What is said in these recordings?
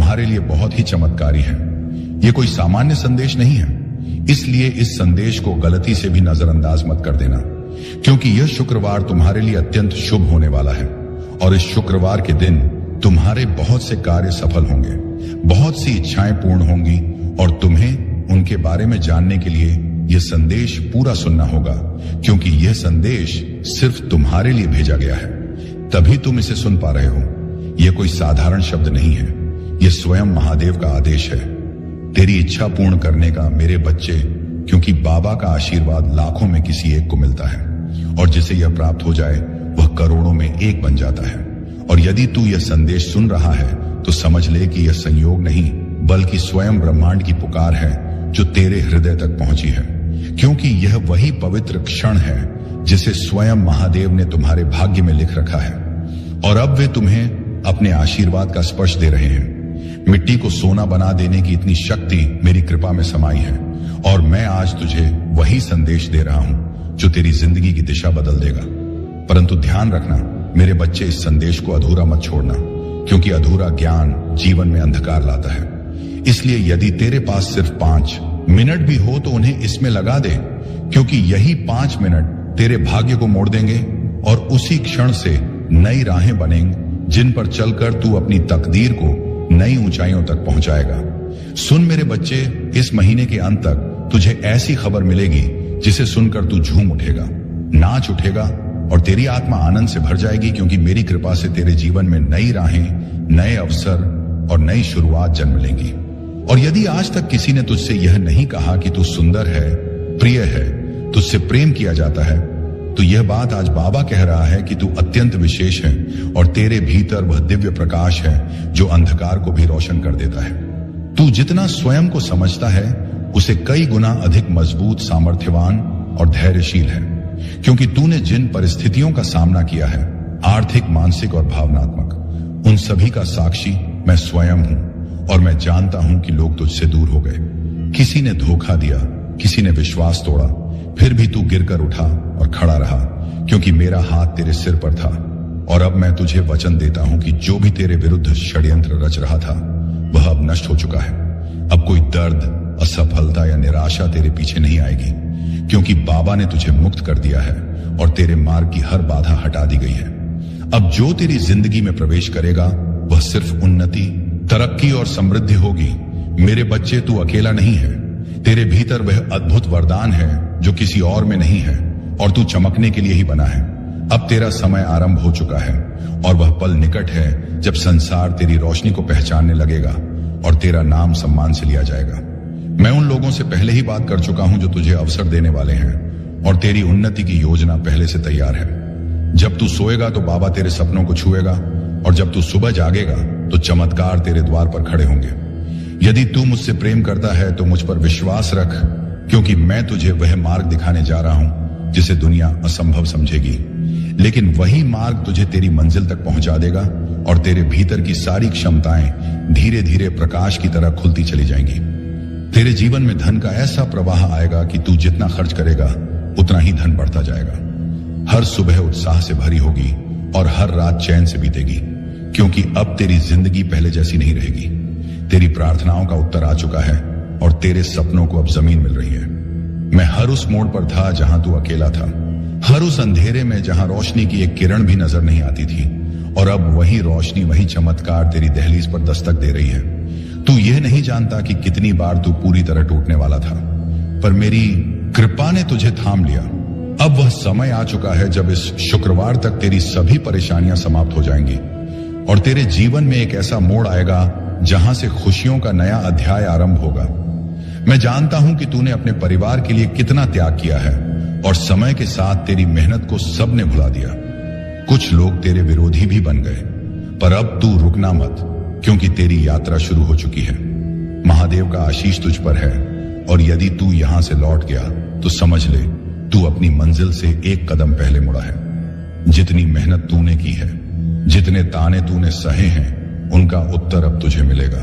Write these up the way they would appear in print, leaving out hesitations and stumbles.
तुम्हारे लिए बहुत ही चमत्कारी है। ये कोई सामान्य संदेश नहीं है, इसलिए इस संदेश को गलती से भी नजरअंदाज मत कर देना, क्योंकि यह शुक्रवार तुम्हारे लिए अत्यंत शुभ होने वाला है। और इस शुक्रवार के दिन तुम्हारे बहुत से कार्य सफल होंगे, बहुत सी इच्छाएं पूर्ण होंगी, और तुम्हें उनके बारे में जानने के लिए यह संदेश पूरा सुनना होगा, क्योंकि यह संदेश सिर्फ तुम्हारे लिए भेजा गया है, तभी तुम इसे सुन पा रहे हो। यह कोई साधारण शब्द नहीं है, यह स्वयं महादेव का आदेश है, तेरी इच्छा पूर्ण करने का मेरे बच्चे, क्योंकि बाबा का आशीर्वाद लाखों में किसी एक को मिलता है, और जिसे यह प्राप्त हो जाए वह करोड़ों में एक बन जाता है। और यदि तू यह संदेश सुन रहा है तो समझ ले कि यह संयोग नहीं, बल्कि स्वयं ब्रह्मांड की पुकार है जो तेरे हृदय तक पहुंची है, क्योंकि यह वही पवित्र क्षण है जिसे स्वयं महादेव ने तुम्हारे भाग्य में लिख रखा है। और अब वे तुम्हें अपने आशीर्वाद का स्पर्श दे रहे हैं। मिट्टी को सोना बना देने की इतनी शक्ति मेरी कृपा में समाई है, और मैं आज तुझे वही संदेश दे रहा हूं जो तेरी जिंदगी की दिशा बदल देगा। परंतु ध्यान रखना मेरे बच्चे, इस संदेश को अधूरा मत छोड़ना, क्योंकि अधूरा ज्ञान जीवन में अंधकार लाता है। इसलिए यदि तेरे पास सिर्फ 5 मिनट भी हो तो उन्हें इसमें लगा दे, क्योंकि यही 5 मिनट तेरे भाग्य को मोड़ देंगे, और उसी क्षण से नई राहें बनेंगी जिन पर चलकर तू अपनी तकदीर को नई ऊंचाइयों तक पहुंचाएगा। सुन मेरे बच्चे, इस महीने के अंत तक तुझे ऐसी खबर मिलेगी जिसे सुनकर तू झूम उठेगा, नाच उठेगा, और तेरी आत्मा आनंद से भर जाएगी, क्योंकि मेरी कृपा से तेरे जीवन में नई राहें, नए अवसर और नई शुरुआत जन्म लेंगी। और यदि आज तक किसी ने तुझसे यह नहीं कहा कि तू सुंदर है, प्रिय है, तुझसे प्रेम किया जाता है, तो यह बात आज बाबा कह रहा है कि तू अत्यंत विशेष है, और तेरे भीतर वह दिव्य प्रकाश है जो अंधकार को भी रोशन कर देता है। तू जितना स्वयं को समझता है उसे कई गुना अधिक मजबूत, सामर्थ्यवान और धैर्यशील है, क्योंकि तूने जिन परिस्थितियों का सामना किया है, आर्थिक, मानसिक और भावनात्मक, उन सभी का साक्षी मैं स्वयं हूं। और मैं जानता हूं कि लोग तुझसे दूर हो गए, किसी ने धोखा दिया, किसी ने विश्वास तोड़ा, फिर भी तू गिरकर उठा और खड़ा रहा, क्योंकि मेरा हाथ तेरे सिर पर था। और अब मैं तुझे वचन देता हूं कि जो भी तेरे विरुद्ध षड्यंत्र रच रहा था वह अब नष्ट हो चुका है। अब कोई दर्द, असफलता या निराशा तेरे पीछे नहीं आएगी, क्योंकि बाबा ने तुझे मुक्त कर दिया है और तेरे मार्ग की हर बाधा हटा दी गई है। अब जो तेरी जिंदगी में प्रवेश करेगा वह सिर्फ उन्नति, तरक्की और समृद्धि होगी। मेरे बच्चे, तू अकेला नहीं है, तेरे भीतर वह अद्भुत वरदान है जो किसी और में नहीं है, और तू चमकने के लिए ही बना है। अब तेरा समय आरंभ हो चुका है, और वह पल निकट है जब संसार तेरी रोशनी को पहचानने लगेगा और तेरा नाम सम्मान से लिया जाएगा। मैं उन लोगों से पहले ही बात कर चुका हूं जो तुझे अवसर देने वाले हैं, और तेरी उन्नति की योजना पहले से तैयार है। जब तू सोएगा तो बाबा तेरे सपनों को छुएगा, और जब तू सुबह जागेगा तो चमत्कार तेरे द्वार पर खड़े होंगे। यदि तू मुझसे प्रेम करता है तो मुझ पर विश्वास रख, क्योंकि मैं तुझे वह मार्ग दिखाने जा रहा हूं जिसे दुनिया असंभव समझेगी, लेकिन वही मार्ग तुझे तेरी मंजिल तक पहुंचा देगा, और तेरे भीतर की सारी क्षमताएं धीरे धीरे प्रकाश की तरह खुलती चली जाएंगी। तेरे जीवन में धन का ऐसा प्रवाह आएगा कि तू जितना खर्च करेगा उतना ही धन बढ़ता जाएगा। हर सुबह उत्साह से भरी होगी और हर रात चैन से बीतेगी, क्योंकि अब तेरी जिंदगी पहले जैसी नहीं रहेगी। तेरी प्रार्थनाओं का उत्तर आ चुका है, और तेरे सपनों को अब जमीन मिल रही है। मैं हर उस मोड़ पर था जहां तू अकेला था, हर उस अंधेरे में जहां रोशनी की एक किरण भी नजर नहीं आती थी, और अब वही रोशनी, वही चमत्कार तेरी दहलीज पर दस्तक दे रही है। तू यह नहीं जानता कि कितनी बार तू पूरी तरह टूटने वाला था, पर मेरी कृपा ने तुझे थाम लिया। अब वह समय आ चुका है जब इस शुक्रवार तक तेरी सभी परेशानियां समाप्त हो जाएंगी, और तेरे जीवन में एक ऐसा मोड़ आएगा जहां से खुशियों का नया अध्याय आरंभ होगा। मैं जानता हूं कि तूने अपने परिवार के लिए कितना त्याग किया है, और समय के साथ तेरी मेहनत को सबने भुला दिया। कुछ लोग तेरे विरोधी भी बन गए, पर अब तू रुकना मत, क्योंकि तेरी यात्रा शुरू हो चुकी है। महादेव का आशीष तुझ पर है, और यदि तू यहां से लौट गया तो समझ ले तू अपनी मंजिल से एक कदम पहले मुड़ा है। जितनी मेहनत तूने की है, जितने ताने तूने सहे हैं, उनका उत्तर अब तुझे मिलेगा,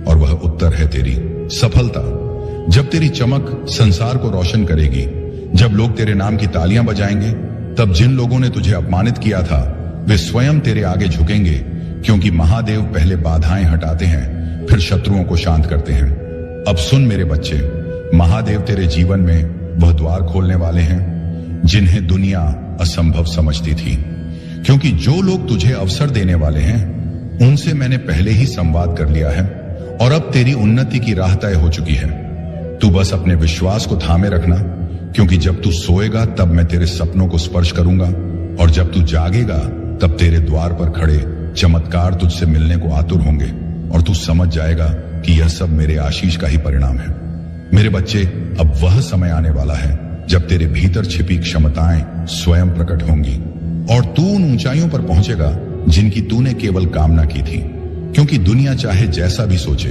और वह उत्तर है तेरी सफलता। जब तेरी चमक संसार को रोशन करेगी, जब लोग तेरे नाम की तालियां बजाएंगे, तब जिन लोगों ने तुझे अपमानित किया था वे स्वयं तेरे आगे झुकेंगे, क्योंकि महादेव पहले बाधाएं हटाते हैं, फिर शत्रुओं को शांत करते हैं। अब सुन मेरे बच्चे, महादेव तेरे जीवन में वह द्वार खोलने वाले हैं जिन्हें दुनिया असंभव समझती थी। क्योंकि जो लोग तुझे अवसर देने वाले हैं उनसे मैंने पहले ही संवाद कर लिया है और अब तेरी उन्नति की राह तय हो चुकी है। तू बस अपने विश्वास को थामे रखना, क्योंकि जब तू सोएगा तब मैं तेरे सपनों को स्पर्श करूंगा और जब तू जागेगा तब तेरे द्वार पर खड़े चमत्कार तुझसे मिलने को आतुर होंगे और तू समझ जाएगा कि यह सब मेरे आशीष का ही परिणाम है। मेरे बच्चे, अब वह समय आने वाला है जब तेरे भीतर छिपी क्षमताएं स्वयं प्रकट होंगी और तू उन ऊंचाइयों पर पहुंचेगा जिनकी तूने केवल कामना की थी। क्योंकि दुनिया चाहे जैसा भी सोचे,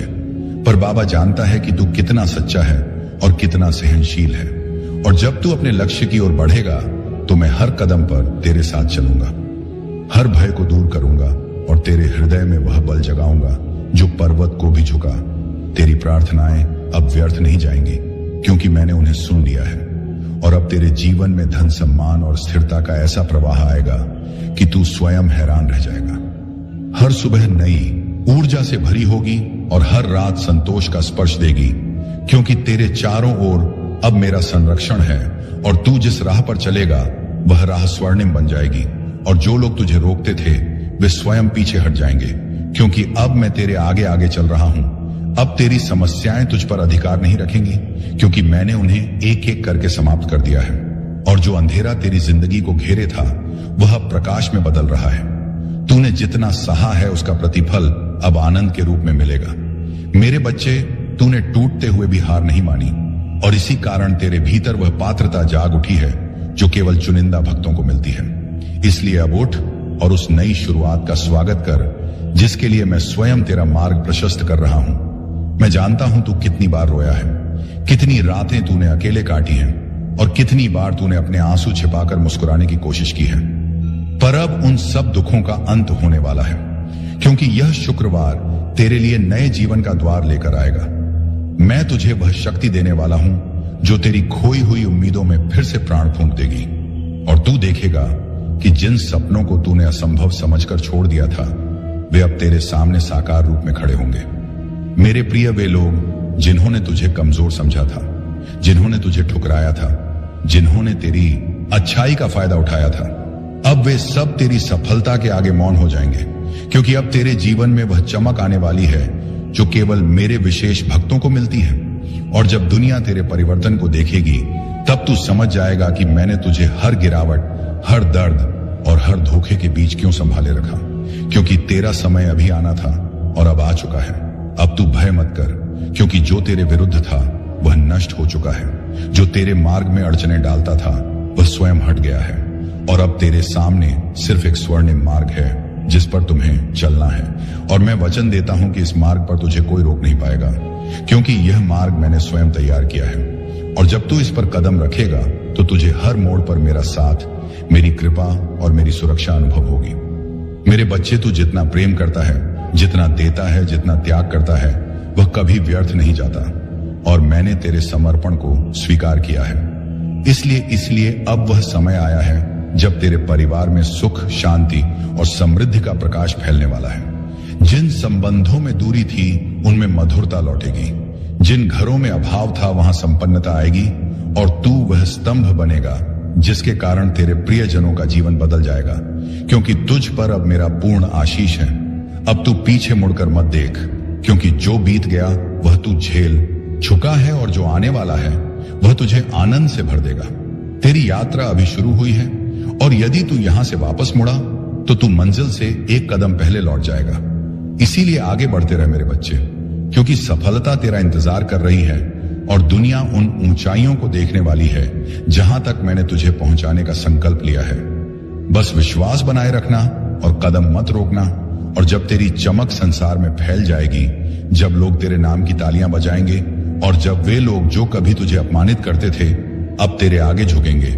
पर बाबा जानता है कि तू कितना सच्चा है और कितना सहनशील है। और जब तू अपने लक्ष्य की ओर बढ़ेगा तो मैं हर कदम पर तेरे साथ चलूंगा, हर भय को दूर करूंगा और तेरे हृदय में वह बल जगाऊंगा जो पर्वत को भी झुका। तेरी प्रार्थनाएं अब व्यर्थ नहीं जाएंगी, क्योंकि मैंने उन्हें सुन लिया है। और अब तेरे जीवन में धन, सम्मान और स्थिरता का ऐसा प्रवाह आएगा कि तू स्वयं हैरान रह जाएगा। हर सुबह नई ऊर्जा से भरी होगी और हर रात संतोष का स्पर्श देगी, क्योंकि तेरे चारों ओर अब मेरा संरक्षण है और तू जिस राह पर चलेगा वह राह स्वर्णिम बन जाएगी और जो लोग तुझे रोकते थे वे स्वयं पीछे हट जाएंगे, क्योंकि अब मैं तेरे आगे आगे चल रहा हूं। अब तेरी समस्याएं तुझ पर अधिकार नहीं रखेंगी, क्योंकि मैंने उन्हें एक एक करके समाप्त कर दिया है और जो अंधेरा तेरी जिंदगी को घेरे था वह अब प्रकाश में बदल रहा है। तूने जितना सहा है उसका प्रतिफल अब आनंद के रूप में मिलेगा। मेरे बच्चे, तूने टूटते हुए भी हार नहीं मानी और इसी कारण तेरे भीतर वह पात्रता जाग उठी है जो केवल चुनिंदा भक्तों को मिलती है। इसलिए अब उठ और उस नई शुरुआत का स्वागत कर जिसके लिए मैं स्वयं तेरा मार्ग प्रशस्त कर रहा हूं। मैं जानता हूं तू कितनी बार रोया है, कितनी रातें तूने अकेले काटी हैं और कितनी बार तूने अपने आंसू छिपाकर मुस्कुराने की कोशिश की है। पर अब उन सब दुखों का अंत होने वाला है, क्योंकि यह शुक्रवार तेरे लिए नए जीवन का द्वार लेकर आएगा। मैं तुझे वह शक्ति देने वाला हूं जो तेरी खोई हुई उम्मीदों में फिर से प्राण फूंक देगी और तू देखेगा कि जिन सपनों को तूने असंभव समझकर छोड़ दिया था वे अब तेरे सामने साकार रूप में खड़े होंगे। मेरे प्रिय, वे लोग जिन्होंने तुझे कमजोर समझा था, जिन्होंने तुझे ठुकराया था, जिन्होंने तेरी अच्छाई का फायदा उठाया था, अब वे सब तेरी सफलता के आगे मौन हो जाएंगे, क्योंकि अब तेरे जीवन में वह चमक आने वाली है जो केवल मेरे विशेष भक्तों को मिलती है। और जब दुनिया तेरे परिवर्तन को देखेगी तब तू समझ जाएगा कि मैंने तुझे हर गिरावट, हर दर्द और हर धोखे के बीच क्यों संभाले रखा, क्योंकि तेरा समय अभी आना था और अब आ चुका है। अब तू भय मत कर, क्योंकि जो तेरे विरुद्ध था वह नष्ट हो चुका है। जो तेरे मार्ग में अड़चने डालता था वह स्वयं हट गया है और अब तेरे सामने सिर्फ एक स्वर्णिम मार्ग है जिस पर तुम्हें चलना है। और मैं वचन देता हूं कि इस मार्ग पर तुझे कोई रोक नहीं पाएगा, क्योंकि यह मार्ग मैंने स्वयं तैयार किया है। और जब तू इस पर कदम रखेगा तो तुझे हर मोड़ पर मेरा साथ, मेरी कृपा और मेरी सुरक्षा अनुभव होगी। मेरे बच्चे, तू जितना प्रेम करता है, जितना देता है, जितना त्याग करता है, वह कभी व्यर्थ नहीं जाता और मैंने तेरे समर्पण को स्वीकार किया है। इसलिए अब वह समय आया है जब तेरे परिवार में सुख, शांति और समृद्धि का प्रकाश फैलने वाला है। जिन संबंधों में दूरी थी उनमें मधुरता लौटेगी, जिन घरों में अभाव था वहां संपन्नता आएगी और तू वह स्तंभ बनेगा जिसके कारण तेरे प्रियजनों का जीवन बदल जाएगा, क्योंकि तुझ पर अब मेरा पूर्ण आशीष है। अब तू पीछे मुड़कर मत देख, क्योंकि जो बीत गया वह तू झेल चुका है और जो आने वाला है वह तुझे आनंद से भर देगा। तेरी यात्रा अभी शुरू हुई है और यदि तू यहां से वापस मुड़ा तो तू मंजिल से एक कदम पहले लौट जाएगा। इसीलिए आगे बढ़ते रहे मेरे बच्चे, क्योंकि सफलता तेरा इंतजार कर रही है और दुनिया उन ऊंचाइयों को देखने वाली है जहां तक मैंने तुझे पहुंचाने का संकल्प लिया है। बस विश्वास बनाए रखना और कदम मत रोकना। और जब तेरी चमक संसार में फैल जाएगी, जब लोग तेरे नाम की तालियां बजाएंगे और जब वे लोग जो कभी तुझे अपमानित करते थे अब तेरे आगे झुकेंगे,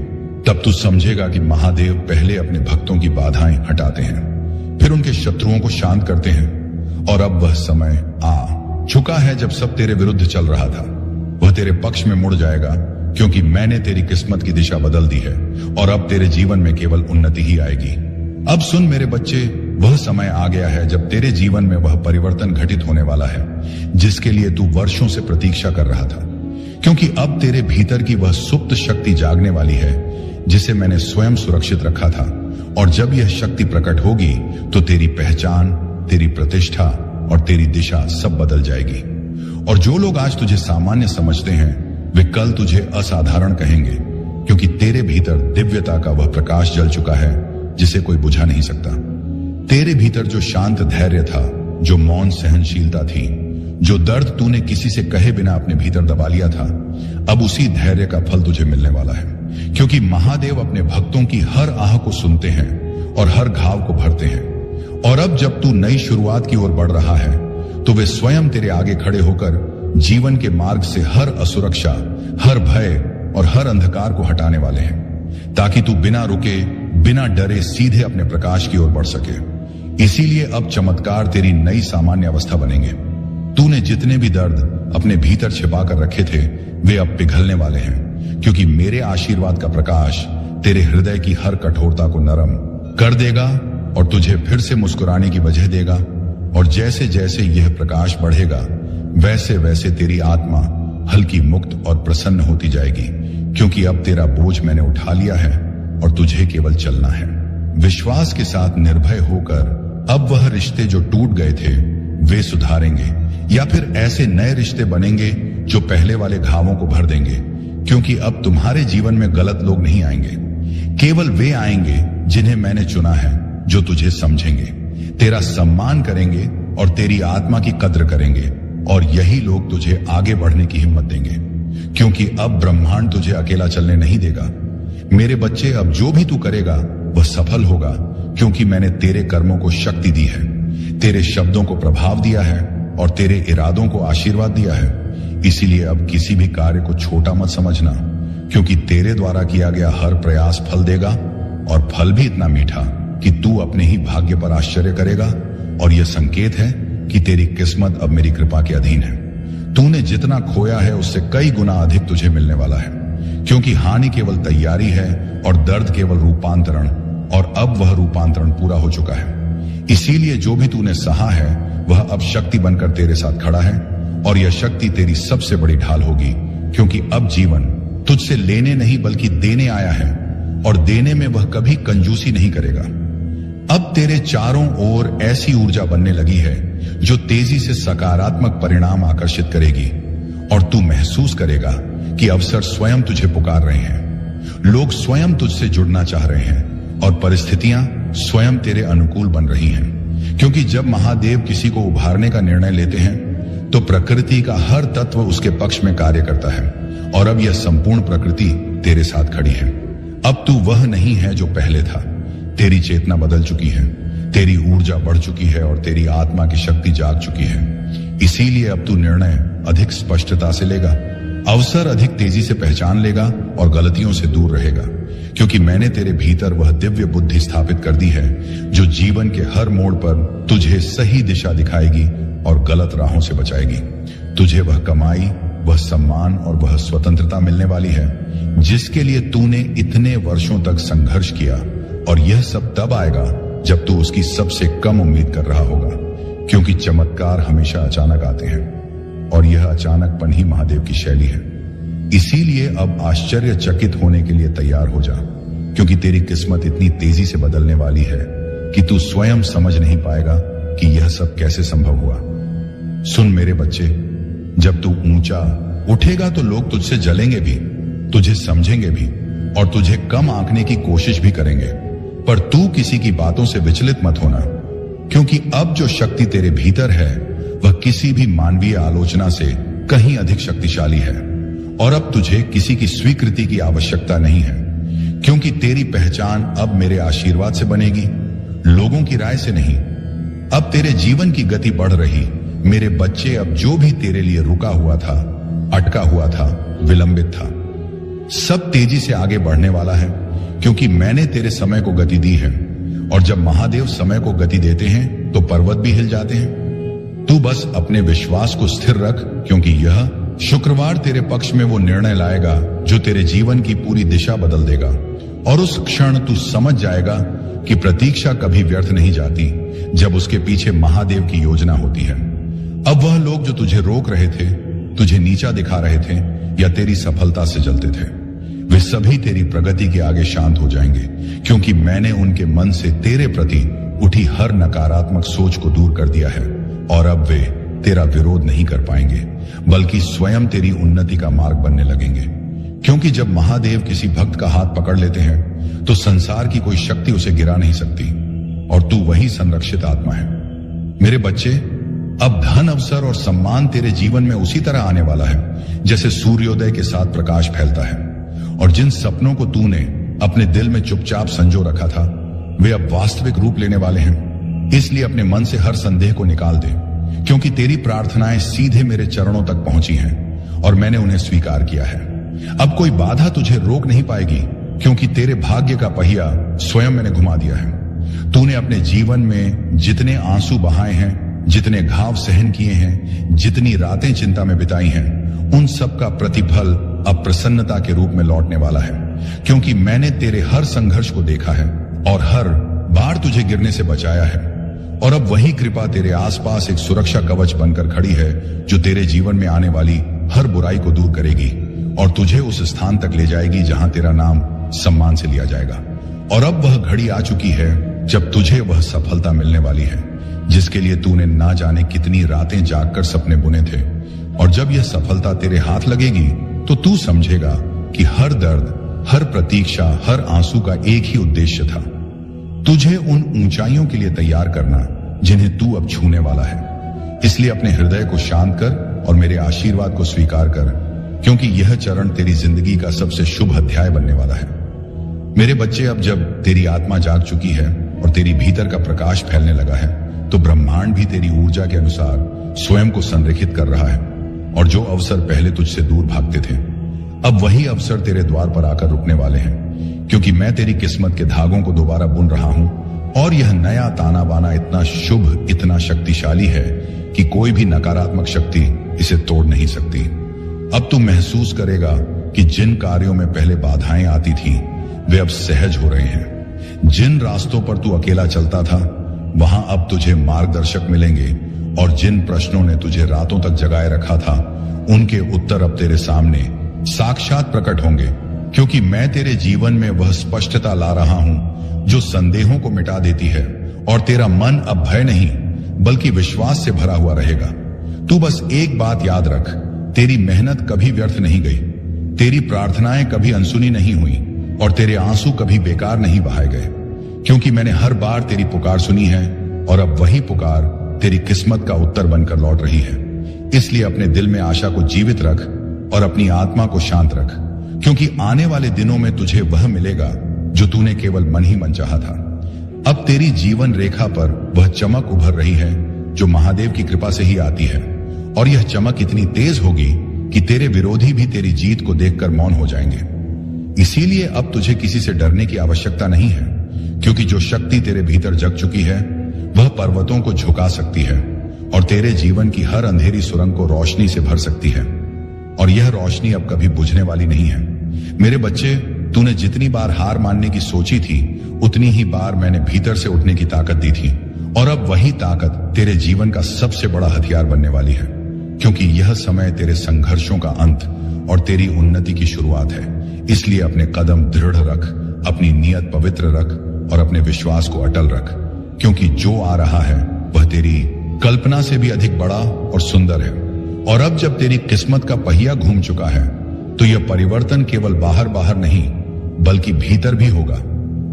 तब तू समझेगा कि महादेव पहले अपने भक्तों की बाधाएं हटाते हैं, फिर उनके शत्रुओं को शांत करते हैं। और अब वह समय आ चुका है जब सब तेरे विरुद्ध चल रहा था वह तेरे पक्ष में मुड़ जाएगा, क्योंकि मैंने तेरी किस्मत की दिशा बदल दी है और अब तेरे जीवन में केवल उन्नति ही आएगी। अब सुन मेरे बच्चे, वह समय आ गया है जब तेरे जीवन में वह परिवर्तन घटित होने वाला है जिसके लिए तू वर्षों से प्रतीक्षा कर रहा था। क्योंकि अब तेरे भीतर की वह सुप्त शक्ति जागने वाली है जिसे मैंने स्वयं सुरक्षित रखा था, और जब यह शक्ति प्रकट होगी तो तेरी पहचान, तेरी प्रतिष्ठा और तेरी दिशा सब बदल जाएगी। और जो लोग आज तुझे सामान्य समझते हैं वे कल तुझे असाधारण कहेंगे, क्योंकि तेरे भीतर दिव्यता का वह प्रकाश जल चुका है जिसे कोई बुझा नहीं सकता। तेरे भीतर जो शांत धैर्य था, जो मौन सहनशीलता थी, जो दर्द तूने किसी से कहे बिना अपने भीतर दबा लिया था, अब उसी धैर्य का फल तुझे मिलने वाला है। क्योंकि महादेव अपने भक्तों की हर आह को सुनते हैं और हर घाव को भरते हैं। और अब जब तू नई शुरुआत की ओर बढ़ रहा है तो वे स्वयं तेरे आगे खड़े होकर जीवन के मार्ग से हर असुरक्षा, हर भय और हर अंधकार को हटाने वाले हैं, ताकि तू बिना रुके, बिना डरे सीधे अपने प्रकाश की ओर बढ़ सके। इसीलिए अब चमत्कार तेरी नई सामान्य अवस्था बनेंगे। तूने जितने भी दर्द अपने भीतर छिपा कर रखे थे वे अब पिघलने वाले हैं, क्योंकि मेरे आशीर्वाद का प्रकाश तेरे हृदय की हर कठोरता को नरम कर देगा और तुझे फिर से मुस्कुराने की वजह देगा। और जैसे जैसे यह प्रकाश बढ़ेगा वैसे वैसे तेरी आत्मा हल्की, मुक्त और प्रसन्न होती जाएगी, क्योंकि अब तेरा बोझ मैंने उठा लिया है और तुझे केवल चलना है। विश्वास के साथ निर्भय होकर अब वह रिश्ते जो टूट गए थे वे सुधारेंगे, या फिर ऐसे नए रिश्ते बनेंगे जो पहले वाले घावों को भर देंगे। क्योंकि अब तुम्हारे जीवन में गलत लोग नहीं आएंगे, केवल वे आएंगे जिन्हें मैंने चुना है, जो तुझे समझेंगे, तेरा सम्मान करेंगे और तेरी आत्मा की कद्र करेंगे। और यही लोग तुझे आगे बढ़ने की हिम्मत देंगे, क्योंकि अब ब्रह्मांड तुझे अकेला चलने नहीं देगा। मेरे बच्चे, अब जो भी तू करेगा वह सफल होगा, क्योंकि मैंने तेरे कर्मों को शक्ति दी है, तेरे शब्दों को प्रभाव दिया है और तेरे इरादों को आशीर्वाद दिया है। इसीलिए अब किसी भी कार्य को छोटा मत समझना, क्योंकि तेरे द्वारा किया गया हर प्रयास फल देगा, और फल भी इतना मीठा कि तू अपने ही भाग्य पर आश्चर्य करेगा। और यह संकेत है कि तेरी किस्मत अब मेरी कृपा के अधीन है। तूने जितना खोया है उससे कई गुना अधिक तुझे मिलने वाला है, क्योंकि हानि केवल तैयारी है और दर्द केवल रूपांतरण, और अब वह रूपांतरण पूरा हो चुका है। इसीलिए जो भी तूने सहा है वह अब शक्ति बनकर तेरे साथ खड़ा है, और यह शक्ति तेरी सबसे बड़ी ढाल होगी, क्योंकि अब जीवन तुझसे लेने नहीं बल्कि देने आया है, और देने में वह कभी कंजूसी नहीं करेगा। अब तेरे चारों ओर ऐसी ऊर्जा बनने लगी है जो तेजी से सकारात्मक परिणाम आकर्षित करेगी, और तू महसूस करेगा कि अवसर स्वयं तुझे पुकार रहे हैं, लोग स्वयं तुझसे जुड़ना चाह रहे हैं, और परिस्थितियां स्वयं तेरे अनुकूल बन रही हैं। क्योंकि जब महादेव किसी को उभारने का निर्णय लेते हैं तो प्रकृति का हर तत्व उसके पक्ष में कार्य करता है, और अब यह संपूर्ण प्रकृति तेरे साथ खड़ी है। अब तू वह नहीं है जो पहले था। तेरी चेतना बदल चुकी है, तेरी ऊर्जा बढ़ चुकी है और तेरी आत्मा की शक्ति जाग चुकी है। इसीलिए अब तू निर्णय अधिक स्पष्टता से लेगा, अवसर अधिक तेजी से पहचान लेगा और गलतियों से दूर रहेगा, क्योंकि मैंने तेरे भीतर वह दिव्य बुद्धि स्थापित कर दी है जो जीवन के हर मोड़ पर तुझे सही दिशा दिखाएगी और गलत राहों से बचाएगी। तुझे वह कमाई, वह सम्मान और वह स्वतंत्रता मिलने वाली है जिसके लिए तूने इतने वर्षों तक संघर्ष किया, और यह सब तब आएगा जब तू उसकी सबसे कम उम्मीद कर रहा होगा, क्योंकि चमत्कार हमेशा अचानक आते हैं और यह अचानकपन ही महादेव की शैली है। इसीलिए अब आश्चर्यचकित होने के लिए तैयार हो जा, क्योंकि तेरी किस्मत इतनी तेजी से बदलने वाली है कि तू स्वयं समझ नहीं पाएगा कि यह सब कैसे संभव हुआ। सुन मेरे बच्चे, जब तू ऊंचा उठेगा तो लोग तुझसे जलेंगे भी, तुझे समझेंगे भी और तुझे कम आंकने की कोशिश भी करेंगे, पर तू किसी की बातों से विचलित मत होना, क्योंकि अब जो शक्ति तेरे भीतर है वह किसी भी मानवीय आलोचना से कहीं अधिक शक्तिशाली है। और अब तुझे किसी की स्वीकृति की आवश्यकता नहीं है, क्योंकि तेरी पहचान अब मेरे आशीर्वाद से बनेगी, लोगों की राय से नहीं। अब तेरे जीवन की गति बढ़ रही मेरे बच्चे। अब जो भी तेरे लिए रुका हुआ था, अटका हुआ था, विलंबित था, सब तेजी से आगे बढ़ने वाला है, क्योंकि मैंने तेरे समय को गति दी है। और जब महादेव समय को गति देते हैं तो पर्वत भी हिल जाते हैं। तू बस अपने विश्वास को स्थिर रख, क्योंकि यह शुक्रवार तेरे पक्ष में वो निर्णय लाएगा जो तेरे जीवन की पूरी दिशा बदल देगा। और उस क्षण तू समझ जाएगा कि प्रतीक्षा कभी व्यर्थ नहीं जाती जब उसके पीछे महादेव की योजना होती है। अब वह लोग जो तुझे रोक रहे थे, तुझे नीचा दिखा रहे थे या तेरी सफलता से जलते थे, वे सभी तेरी प्रगति के आगे शांत हो जाएंगे, क्योंकि मैंने उनके मन से तेरे प्रति उठी हर नकारात्मक सोच को दूर कर दिया है और अब वे तेरा विरोध नहीं कर पाएंगे, बल्कि स्वयं तेरी उन्नति का मार्ग बनने लगेंगे। क्योंकि जब महादेव किसी भक्त का हाथ पकड़ लेते हैं तो संसार की कोई शक्ति उसे गिरा नहीं सकती और तू वही संरक्षित आत्मा है। मेरे बच्चे, अब धन, अवसर और सम्मान तेरे जीवन में उसी तरह आने वाला है जैसे सूर्योदय के साथ प्रकाश फैलता है। और जिन सपनों को तूने अपने दिल में चुपचाप संजो रखा था, वे अब वास्तविक रूप लेने वाले हैं। इसलिए अपने मन से हर संदेह को निकाल दे, क्योंकि तेरी प्रार्थनाएं सीधे मेरे चरणों तक पहुंची हैं और मैंने उन्हें स्वीकार किया है। अब कोई बाधा तुझे रोक नहीं पाएगी, क्योंकि तेरे भाग्य का पहिया स्वयं मैंने घुमा दिया है। तूने अपने जीवन में जितने आंसू बहाए हैं, जितने घाव सहन किए हैं, जितनी रातें चिंता में बिताई हैं, उन सब का प्रतिफल अब प्रसन्नता के रूप में लौटने वाला है, क्योंकि मैंने तेरे हर संघर्ष को देखा है और हर बार तुझे गिरने से बचाया है। और अब वही कृपा तेरे आसपास एक सुरक्षा कवच बनकर खड़ी है, जो तेरे जीवन में आने वाली हर बुराई को दूर करेगी और तुझे उस स्थान तक ले जाएगी जहां तेरा नाम सम्मान से लिया जाएगा। और अब वह घड़ी आ चुकी है जब तुझे वह सफलता मिलने वाली है, जिसके लिए तूने ना जाने कितनी रातें जागकर सपने बुने थे। और जब यह सफलता तेरे हाथ लगेगी तो तू समझेगा कि हर दर्द, हर प्रतीक्षा, हर आंसू का एक ही उद्देश्य था, तुझे उन ऊंचाइयों के लिए तैयार करना जिन्हें तू अब छूने वाला है। इसलिए अपने हृदय को शांत कर और मेरे आशीर्वाद को स्वीकार कर, क्योंकि यह चरण तेरी जिंदगी का सबसे शुभ अध्याय बनने वाला है। मेरे बच्चे, अब जब तेरी आत्मा जाग चुकी है और तेरी भीतर का प्रकाश फैलने लगा है, तो ब्रह्मांड भी तेरी ऊर्जा के अनुसार स्वयं को संरेखित कर रहा है। और जो अवसर पहले तुझसे दूर भागते थे, अब वही अवसर तेरे द्वार पर आकर रुकने वाले हैं, क्योंकि मैं तेरी किस्मत के धागों को दोबारा बुन रहा हूं और यह नया ताना बाना इतना शुभ, इतना शक्तिशाली है कि कोई भी नकारात्मक शक्ति इसे तोड़ नहीं सकती। अब तू महसूस करेगा कि जिन कार्यों में पहले बाधाएं आती थीं, वे अब सहज हो रहे हैं। जिन रास्तों पर तू अकेला चलता था, वहां अब तुझे मार्गदर्शक मिलेंगे और जिन प्रश्नों ने तुझे रातों तक जगाए रखा था, उनके उत्तर अब तेरे सामने साक्षात प्रकट होंगे, क्योंकि मैं तेरे जीवन में वह स्पष्टता ला रहा हूं जो संदेहों को मिटा देती है और तेरा मन अब भय नहीं बल्कि विश्वास से भरा हुआ रहेगा। तू बस एक बात याद रख, तेरी मेहनत कभी व्यर्थ नहीं गई, तेरी प्रार्थनाएं कभी अनसुनी नहीं हुई और तेरे आंसू कभी बेकार नहीं बहाए गए, क्योंकि मैंने हर बार तेरी पुकार सुनी है और अब वही पुकार तेरी किस्मत का उत्तर बनकर लौट रही है। इसलिए अपने दिल में आशा को जीवित रख और अपनी आत्मा को शांत रख, क्योंकि आने वाले दिनों में तुझे वह मिलेगा जो तूने केवल मन ही मन चाहा था। अब तेरी जीवन रेखा पर वह चमक उभर रही है जो महादेव की कृपा से ही आती है, और यह चमक इतनी तेज होगी कि तेरे विरोधी भी तेरी जीत को देखकर मौन हो जाएंगे। इसीलिए अब तुझे किसी से डरने की आवश्यकता नहीं है, क्योंकि जो शक्ति तेरे भीतर जग चुकी है वह पर्वतों को झुका सकती है और तेरे जीवन की हर अंधेरी सुरंग को रोशनी से भर सकती है। और यह रोशनी अब कभी बुझने वाली नहीं है। मेरे बच्चे, तूने जितनी बार हार मानने की सोची थी, उतनी ही बार मैंने भीतर से उठने की ताकत दी थी, और अब वही ताकत तेरे जीवन का सबसे बड़ा हथियार बनने वाली है, क्योंकि यह समय तेरे संघर्षों का अंत और तेरी उन्नति की शुरुआत है। इसलिए अपने कदम दृढ़ रख, अपनी नीयत पवित्र रख और अपने विश्वास को अटल रख, क्योंकि जो आ रहा है वह तेरी कल्पना से भी अधिक बड़ा और सुंदर है। और अब जब तेरी किस्मत का पहिया घूम चुका है, तो यह परिवर्तन केवल बाहर बाहर नहीं बल्कि भीतर भी होगा।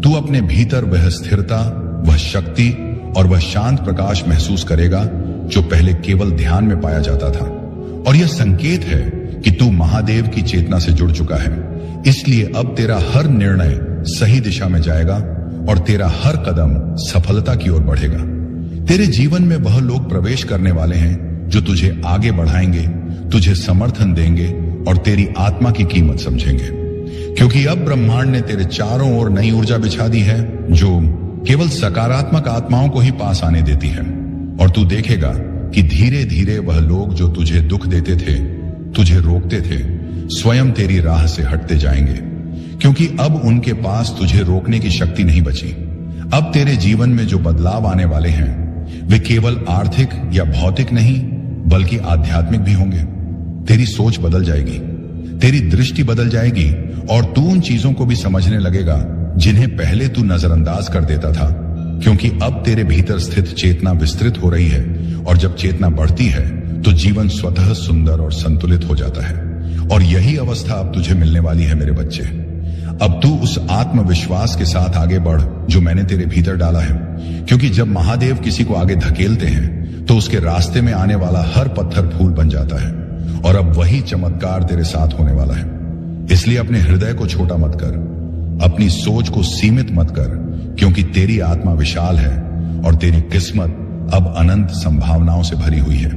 तू अपने भीतर वह स्थिरता, वह शक्ति और वह शांत प्रकाश महसूस करेगा जो पहले केवल ध्यान में पाया जाता था। और यह संकेत है कि तू महादेव की चेतना से जुड़ चुका है। इसलिए अब तेरा हर निर्णय सही दिशा में जाएगा और तेरा हर कदम सफलता की ओर बढ़ेगा। तेरे जीवन में वह लोग प्रवेश करने वाले हैं जो तुझे आगे बढ़ाएंगे, तुझे समर्थन देंगे और तेरी आत्मा की कीमत समझेंगे, क्योंकि अब ब्रह्मांड ने तेरे चारों ओर नई ऊर्जा बिछा दी है जो केवल सकारात्मक आत्माओं को ही पास आने देती है। और तू देखेगा कि धीरे धीरे वह लोग जो तुझे दुख देते थे, तुझे रोकते थे, स्वयं तेरी राह से हटते जाएंगे, क्योंकि अब उनके पास तुझे रोकने की शक्ति नहीं बची। अब तेरे जीवन में जो बदलाव आने वाले हैं वे केवल आर्थिक या भौतिक नहीं बल्कि आध्यात्मिक भी होंगे। तेरी सोच बदल जाएगी, तेरी दृष्टि बदल जाएगी और तू उन चीजों को भी समझने लगेगा जिन्हें पहले तू नजरअंदाज कर देता था, क्योंकि अब तेरे भीतर स्थित चेतना विस्तृत हो रही है और जब चेतना बढ़ती है तो जीवन स्वतः सुंदर और संतुलित हो जाता है। और यही अवस्था अब तुझे मिलने वाली है मेरे बच्चे। अब तू उस आत्मविश्वास के साथ आगे बढ़ जो मैंने तेरे भीतर डाला है, क्योंकि जब महादेव किसी को आगे धकेलते हैं तो उसके रास्ते में आने वाला हर पत्थर फूल बन जाता है। और अब वही चमत्कार तेरे साथ होने वाला है। इसलिए अपने हृदय को छोटा मत कर, अपनी सोच को सीमित मत कर, क्योंकि तेरी आत्मा विशाल है और तेरी किस्मत अब अनंत संभावनाओं से भरी हुई है।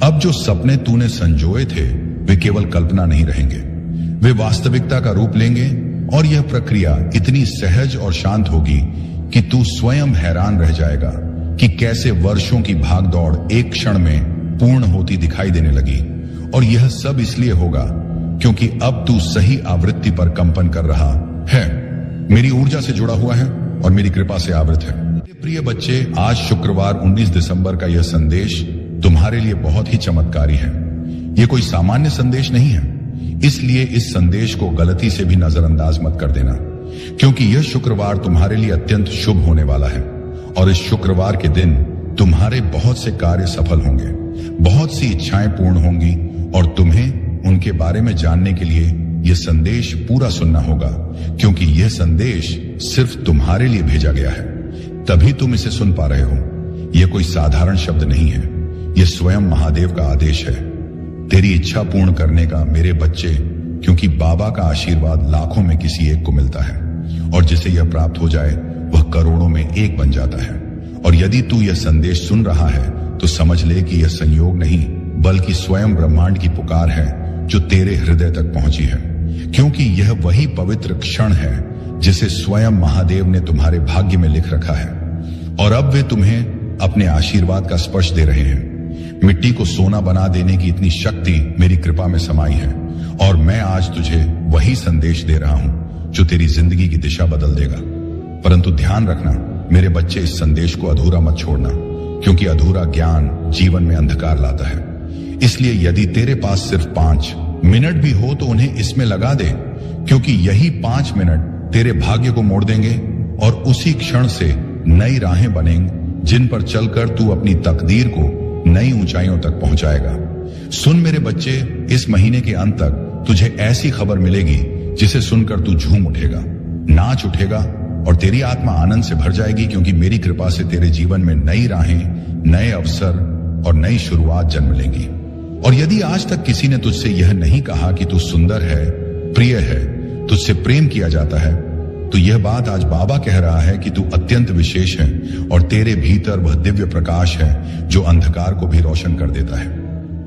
अब जो सपने तूने संजोए थे वे केवल कल्पना नहीं रहेंगे, वे वास्तविकता का रूप लेंगे। और यह प्रक्रिया इतनी सहज और शांत होगी कि तू स्वयं हैरान रह जाएगा कि कैसे वर्षों की भागदौड़ एक क्षण में पूर्ण होती दिखाई देने लगी। और यह सब इसलिए होगा क्योंकि अब तू सही आवृत्ति पर कंपन कर रहा है, मेरी ऊर्जा से जुड़ा हुआ है और मेरी कृपा से आवृत है। मेरे प्रिय बच्चे, आज शुक्रवार 19 दिसंबर का यह संदेश तुम्हारे लिए बहुत ही चमत्कारी है। यह कोई सामान्य संदेश नहीं है, इसलिए इस संदेश को गलती से भी नजरअंदाज मत कर देना, क्योंकि यह शुक्रवार तुम्हारे लिए अत्यंत शुभ होने वाला है। और इस शुक्रवार के दिन तुम्हारे बहुत से कार्य सफल होंगे, बहुत सी इच्छाएं पूर्ण होंगी और तुम्हें उनके बारे में जानने के लिए यह संदेश पूरा सुनना होगा, क्योंकि यह संदेश सिर्फ तुम्हारे लिए भेजा गया है, तभी तुम इसे सुन पा रहे हो। यह कोई साधारण शब्द नहीं है, यह स्वयं महादेव का आदेश है तेरी इच्छा पूर्ण करने का मेरे बच्चे, क्योंकि बाबा का आशीर्वाद लाखों में किसी एक को मिलता है और जिसे यह प्राप्त हो जाए वह करोड़ों में एक बन जाता है। और यदि तू यह संदेश सुन रहा है तो समझ ले कि यह संयोग नहीं बल्कि स्वयं ब्रह्मांड की पुकार है जो तेरे हृदय तक पहुंची है, क्योंकि यह वही पवित्र क्षण है जिसे स्वयं महादेव ने तुम्हारे भाग्य में लिख रखा है। और अब वे तुम्हें अपने आशीर्वाद का स्पर्श दे रहे हैं। मिट्टी को सोना बना देने की इतनी शक्ति मेरी कृपा में समाई है और मैं आज तुझे वही संदेश दे रहा हूं जो तेरी जिंदगी की दिशा बदल देगा। परंतु ध्यान रखना मेरे बच्चे, इस संदेश को अधूरा मत छोड़ना, क्योंकि अधूरा ज्ञान जीवन में अंधकार लाता है। इसलिए यदि तेरे पास सिर्फ 5 मिनट भी हो तो उन्हें इसमें लगा दे, क्योंकि यही 5 मिनट तेरे भाग्य को मोड़ देंगे और उसी क्षण से नई राहें बनेंगी जिन पर चलकर तू अपनी तकदीर को नई ऊंचाइयों तक पहुंचाएगा। सुन मेरे बच्चे, इस महीने के अंत तक तुझे ऐसी खबर मिलेगी जिसे सुनकर तू झूम उठेगा, नाच उठेगा और तेरी आत्मा आनंद से भर जाएगी, क्योंकि मेरी कृपा से तेरे जीवन में नई राहें, नए अवसर और नई शुरुआत जन्म लेंगी। और यदि आज तक किसी ने तुझसे यह नहीं कहा कि तू सुंदर है, प्रिय है, तुझसे प्रेम किया जाता है, तो यह बात आज बाबा कह रहा है कि तू अत्यंत विशेष है और तेरे भीतर वह दिव्य प्रकाश है जो अंधकार को भी रोशन कर देता है।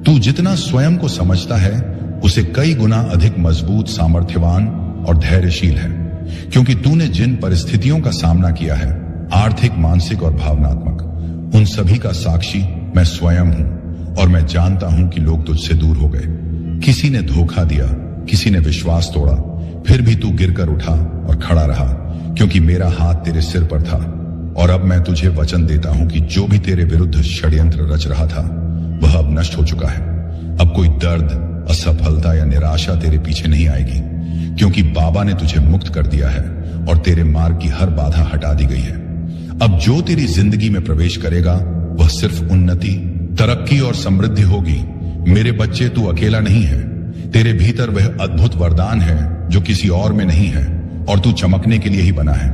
तू जितना स्वयं को समझता है उसे कई गुना अधिक मजबूत, सामर्थ्यवान और धैर्यशील है, क्योंकि तूने जिन परिस्थितियों का सामना किया है, आर्थिक, मानसिक और भावनात्मक, उन सभी का साक्षी मैं स्वयं हूं। और मैं जानता हूं कि लोग तुझसे दूर हो गए, किसी ने धोखा दिया, किसी ने विश्वास तोड़ा, फिर भी तू गिरकर उठा और खड़ा रहा, क्योंकि मेरा हाथ तेरे सिर पर था। और अब मैं तुझे वचन देता हूं कि जो भी तेरे विरुद्ध षड्यंत्र रच रहा था वह अब नष्ट हो चुका है। अब कोई दर्द, असफलता या निराशा तेरे पीछे नहीं आएगी, क्योंकि बाबा ने तुझे मुक्त कर दिया है और तेरे मार्ग की हर बाधा हटा दी गई है। अब जो तेरी जिंदगी में प्रवेश करेगा वह सिर्फ उन्नति, तरक्की और समृद्धि होगी। मेरे बच्चे, तू अकेला नहीं है, तेरे भीतर वह अद्भुत वरदान है जो किसी और में नहीं है और तू चमकने के लिए ही बना है।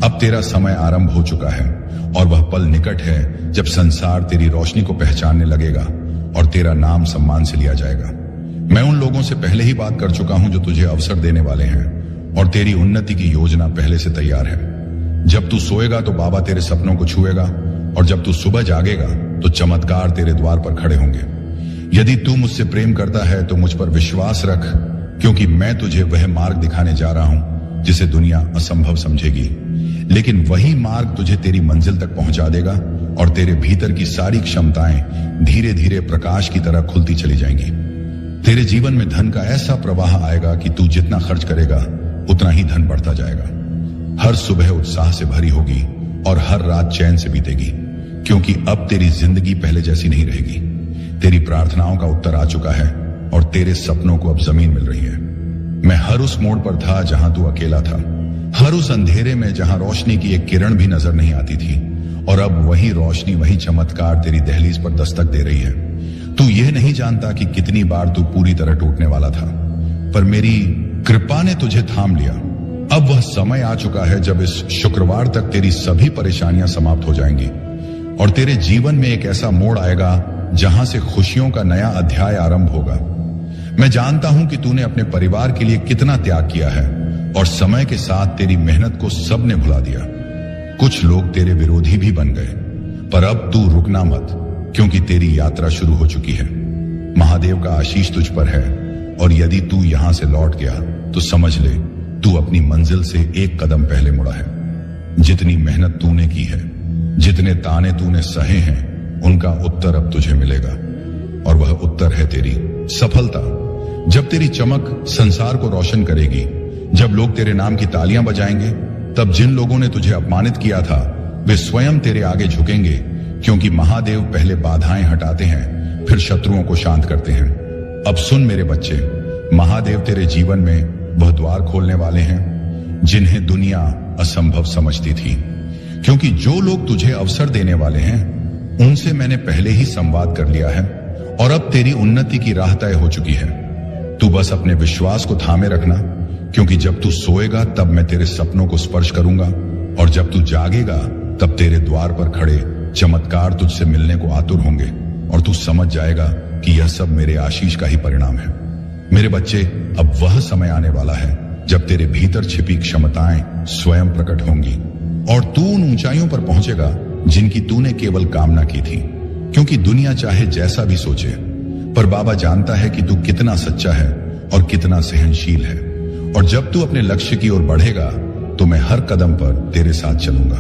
अब तेरा समय आरंभ हो चुका है और वह पल निकट है जब संसार तेरी रोशनी को पहचानने लगेगा और तेरा नाम सम्मान से लिया जाएगा। मैं उन लोगों से पहले ही बात कर चुका हूं जो तुझे अवसर देने वाले हैं और तेरी उन्नति की योजना पहले से तैयार है। जब तू सोएगा तो बाबा तेरे सपनों को छुएगा और जब तू सुबह जागेगा तो चमत्कार तेरे द्वार पर खड़े होंगे। यदि तू मुझसे प्रेम करता है तो मुझ पर विश्वास रख, क्योंकि मैं तुझे वह मार्ग दिखाने जा रहा हूं जिसे दुनिया असंभव समझेगी, लेकिन वही मार्ग तुझे तेरी मंजिल तक पहुंचा देगा और तेरे भीतर की सारी क्षमताएं धीरे धीरे प्रकाश की तरह खुलती चली जाएंगी। तेरे जीवन में धन का ऐसा प्रवाह आएगा कि तू जितना खर्च करेगा उतना ही धन बढ़ता जाएगा। हर सुबह उत्साह से भरी होगी और हर रात चैन से बीतेगी, क्योंकि अब तेरी जिंदगी पहले जैसी नहीं रहेगी। तेरी प्रार्थनाओं का उत्तर आ चुका है और तेरे सपनों को अब जमीन मिल रही है। मैं हर उस मोड़ पर था जहां तू अकेला था, हर उस अंधेरे में जहां रोशनी की एक किरण भी नजर नहीं आती थी, और अब वही रोशनी, वही चमत्कार तेरी दहलीज पर दस्तक दे रही है। तू यह नहीं जानता कि कितनी बार तू पूरी तरह टूटने वाला था, पर मेरी कृपा ने तुझे थाम लिया। अब वह समय आ चुका है जब इस शुक्रवार तक तेरी सभी परेशानियां समाप्त हो जाएंगी और तेरे जीवन में एक ऐसा मोड़ आएगा जहां से खुशियों का नया अध्याय आरंभ होगा। मैं जानता हूं कि तूने अपने परिवार के लिए कितना त्याग किया है और समय के साथ तेरी मेहनत को सबने भुला दिया। कुछ लोग तेरे विरोधी भी बन गए, पर अब तू रुकना मत, क्योंकि तेरी यात्रा शुरू हो चुकी है। महादेव का आशीष तुझ पर है, और यदि तू यहां से लौट गया तो समझ ले तू अपनी मंजिल से एक कदम पहले मुड़ा है। जितनी मेहनत तूने की है, जितने ताने तूने सहे हैं, उनका उत्तर अब तुझे मिलेगा, और वह उत्तर है तेरी सफलता। जब तेरी चमक संसार को रोशन करेगी, जब लोग तेरे नाम की तालियां बजाएंगे, तब जिन लोगों ने तुझे अपमानित किया था वे स्वयं तेरे आगे झुकेंगे, क्योंकि महादेव पहले बाधाएं हटाते हैं, फिर शत्रुओं को शांत करते हैं। अब सुन मेरे बच्चे, महादेव तेरे जीवन में वह द्वार खोलने वाले हैं जिन्हें दुनिया असंभव समझती थी, क्योंकि जो लोग तुझे अवसर देने वाले हैं उनसे मैंने पहले ही संवाद कर लिया है, और अब तेरी उन्नति की राह तय हो चुकी है। तू बस अपने विश्वास को थामे रखना, क्योंकि जब तू सोएगा तब मैं तेरे सपनों को स्पर्श करूंगा, और जब तू जागेगा तब तेरे द्वार पर खड़े चमत्कार तुझसे मिलने को आतुर होंगे, और तू समझ जाएगा कि यह सब मेरे आशीष का ही परिणाम है। मेरे बच्चे, अब वह समय आने वाला है जब तेरे भीतर छिपी क्षमताएं स्वयं प्रकट होंगी, और तू उन ऊंचाइयों पर पहुंचेगा जिनकी तूने केवल कामना की थी। क्योंकि दुनिया चाहे जैसा भी सोचे, पर बाबा जानता है कि तू कितना सच्चा है और कितना सहनशील है, और जब तू अपने लक्ष्य की ओर बढ़ेगा तो मैं हर कदम पर तेरे साथ चलूंगा,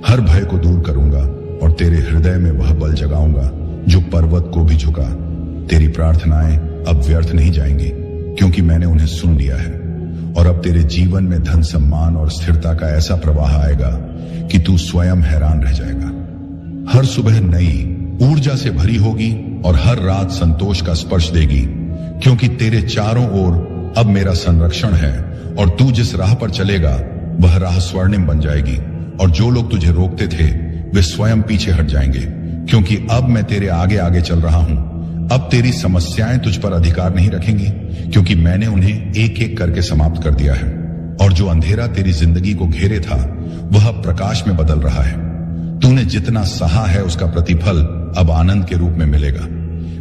हर भय को दूर करूंगा, और तेरे हृदय में वह बल जगाऊंगा जो पर्वत को भी झुका। तेरी प्रार्थनाएं अब व्यर्थ नहीं जाएंगी, क्योंकि मैंने उन्हें सुन लिया है, और अब तेरे जीवन में धन, सम्मान और स्थिरता का ऐसा प्रवाह आएगा कि तू स्वयं हैरान रह जाएगा। हर सुबह नई ऊर्जा से भरी होगी और हर रात संतोष का स्पर्श देगी, क्योंकि तेरे चारों ओर अब मेरा संरक्षण है, और तू जिस राह पर चलेगा वह राह स्वर्णिम बन जाएगी, और जो लोग तुझे रोकते थे वे स्वयं पीछे हट जाएंगे, क्योंकि अब मैं तेरे आगे आगे चल रहा हूं। अब तेरी समस्याएं तुझ पर अधिकार नहीं रखेंगी, क्योंकि मैंने उन्हें एक एक करके समाप्त कर दिया है, और जो अंधेरा तेरी जिंदगी को घेरे था वह प्रकाश में बदल रहा है। तूने जितना सहा है उसका प्रतिफल अब आनंद के रूप में मिलेगा।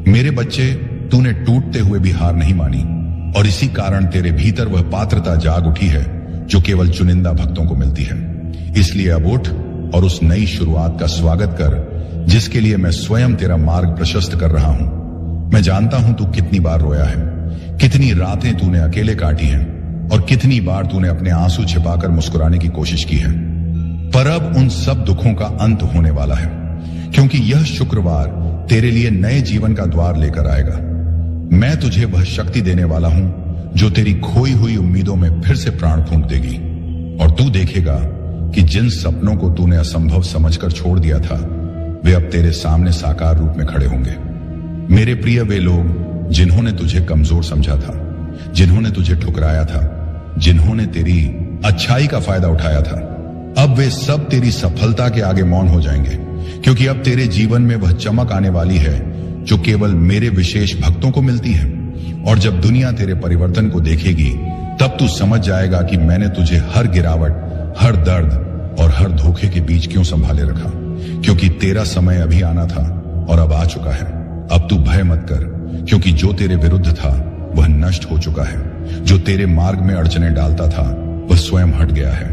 मेरे बच्चे, तूने टूटते हुए भी हार नहीं मानी, और इसी कारण तेरे भीतर वह पात्रता जाग उठी है जो केवल चुनिंदा भक्तों को मिलती है। इसलिए अब उठ और उस नई शुरुआत का स्वागत कर, जिसके लिए मैं स्वयं तेरा मार्ग प्रशस्त कर रहा हूं। मैं जानता हूं तू कितनी बार रोया है, कितनी रातें तूने अकेले काटी हैं, और कितनी बार तूने अपने आंसू छिपाकर मुस्कुराने की कोशिश की है, पर अब उन सब दुखों का अंत होने वाला है, क्योंकि यह शुक्रवार तेरे लिए नए जीवन का द्वार लेकर आएगा। मैं तुझे वह शक्ति देने वाला हूं जो तेरी खोई हुई उम्मीदों में फिर से प्राण फूंक देगी, और तू देखेगा कि जिन सपनों को तूने असंभव समझकर छोड़ दिया था वे अब तेरे सामने साकार रूप में खड़े होंगे। मेरे प्रिय, वे लोग जिन्होंने तुझे कमजोर समझा था, जिन्होंने तुझे ठुकराया था, जिन्होंने तेरी अच्छाई का फायदा उठाया था, अब वे सब तेरी सफलता के आगे मौन हो जाएंगे, क्योंकि अब तेरे जीवन में वह चमक आने वाली है जो केवल मेरे विशेष भक्तों को मिलती है। और जब दुनिया तेरे परिवर्तन को देखेगी तब तू समझ जाएगा कि मैंने तुझे हर गिरावट, हर दर्द और हर धोखे के बीच क्यों संभाले रखा, क्योंकि तेरा समय अभी आना था और अब आ चुका है। अब तू भय मत कर, क्योंकि जो तेरे विरुद्ध था वह नष्ट हो चुका है। जो तेरे मार्ग में अड़चने डालता था वह स्वयं हट गया है,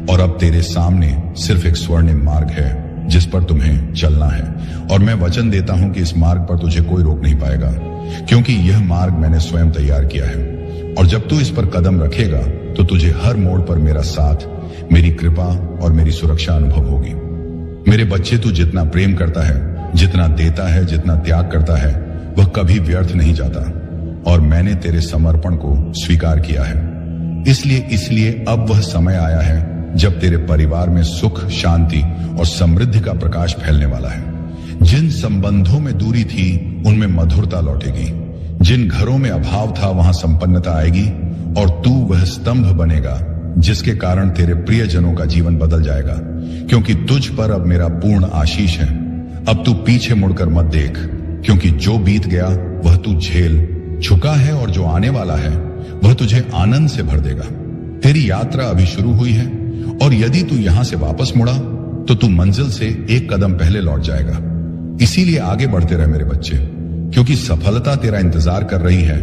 और अब तेरे सामने सिर्फ एक स्वर्णिम मार्ग है जिस पर तुम्हें चलना है। और मैं वचन देता हूं कि इस मार्ग पर तुझे कोई रोक नहीं पाएगा, क्योंकि यह मार्ग मैंने स्वयं तैयार किया है। और जब तू इस पर कदम रखेगा तो तुझे हर मोड़ पर मेरा साथ, मेरी कृपा और मेरी सुरक्षा अनुभव होगी। मेरे बच्चे, तू जितना प्रेम करता है, जितना देता है, जितना त्याग करता है, वह कभी व्यर्थ नहीं जाता, और मैंने तेरे समर्पण को स्वीकार किया है। इसलिए अब वह समय आया है जब तेरे परिवार में सुख, शांति और समृद्धि का प्रकाश फैलने वाला है। जिन संबंधों में दूरी थी उनमें मधुरता लौटेगी। जिन घरों में अभाव था वहां संपन्नता आएगी और तू वह स्तंभ बनेगा जिसके कारण तेरे प्रियजनों का जीवन बदल जाएगा, क्योंकि तुझ पर अब मेरा पूर्ण आशीष है। अब तू पीछे मुड़कर मत देख, क्योंकि जो बीत गया वह तू झेल चुका है और जो आने वाला है वह तुझे आनंद से भर देगा। तेरी यात्रा अभी शुरू हुई है और यदि तू यहां से वापस मुड़ा तो तू मंजिल से एक कदम पहले लौट जाएगा। इसीलिए आगे बढ़ते रहे मेरे बच्चे, क्योंकि सफलता तेरा इंतजार कर रही है